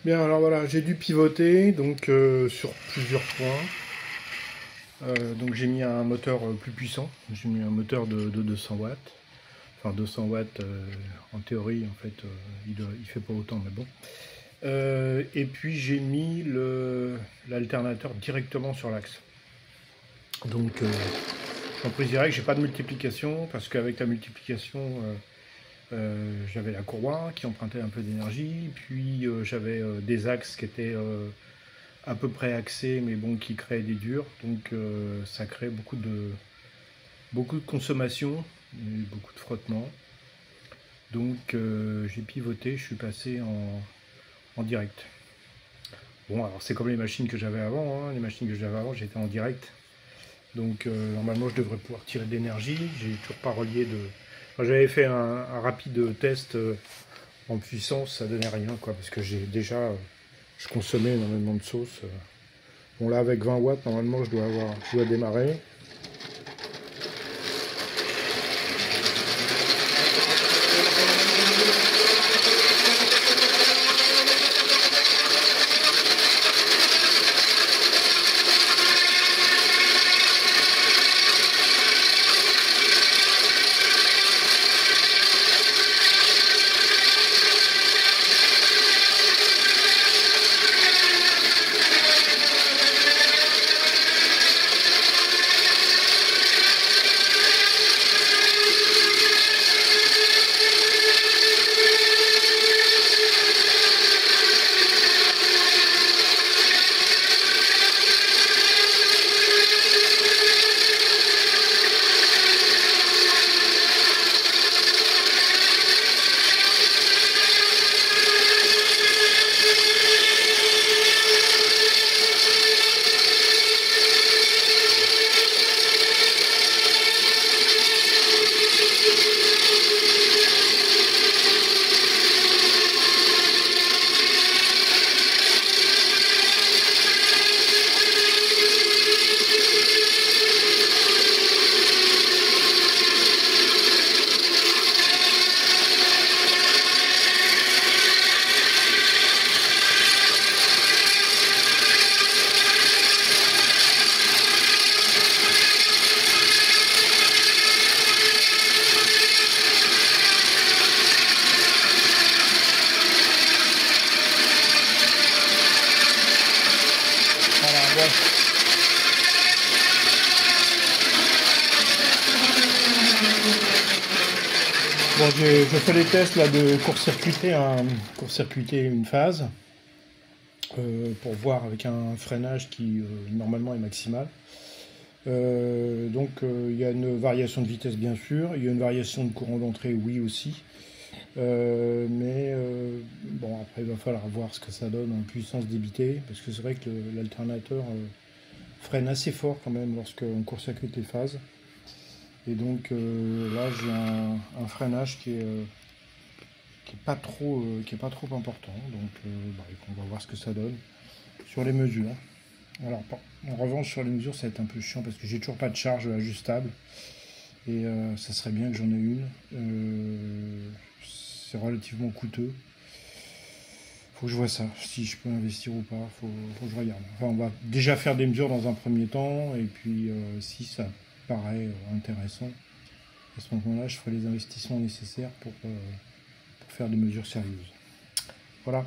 Bien, alors voilà, j'ai dû pivoter donc sur plusieurs points. Donc j'ai mis un moteur plus puissant. J'ai mis un moteur de 200 watts. Enfin 200 watts en théorie en fait, il fait pas autant mais bon. Et puis j'ai mis l'alternateur directement sur l'axe. Donc en prise directe, j'ai pas de multiplication parce qu'avec la multiplication j'avais la courroie qui empruntait un peu d'énergie, puis j'avais des axes qui étaient à peu près axés, mais bon, qui créaient des durs, donc ça crée beaucoup de consommation, et beaucoup de frottement. Donc j'ai pivoté, je suis passé en direct. Bon, alors c'est comme les machines que j'avais avant, hein. Les machines que j'avais avant, j'étais en direct. Donc normalement, je devrais pouvoir tirer de l'énergie. J'ai toujours pas relié de. Enfin, j'avais fait un rapide test en puissance, ça donnait rien, quoi, parce que j'ai déjà, je consommais énormément de sauce. Bon, là, avec 20 watts, normalement, je dois démarrer. Voilà, bon. Bon, je fais les tests là de court-circuiter une phase pour voir avec un freinage qui normalement est maximal. Donc il y a une variation de vitesse bien sûr, il y a une variation de courant d'entrée oui aussi. Bon, après il va falloir voir ce que ça donne en puissance débitée, parce que c'est vrai que l'alternateur freine assez fort quand même lorsqu'on court-circuite les phases. Et donc là j'ai un freinage qui est pas trop important. Donc on va voir ce que ça donne sur les mesures. Alors en revanche sur les mesures ça va être un peu chiant parce que j'ai toujours pas de charge ajustable. Et ça serait bien que j'en ai une. C'est relativement coûteux. Faut que je vois ça, si je peux investir ou pas, faut que je regarde. Enfin, on va déjà faire des mesures dans un premier temps, et puis si ça paraît intéressant, à ce moment-là, je ferai les investissements nécessaires pour faire des mesures sérieuses. Voilà.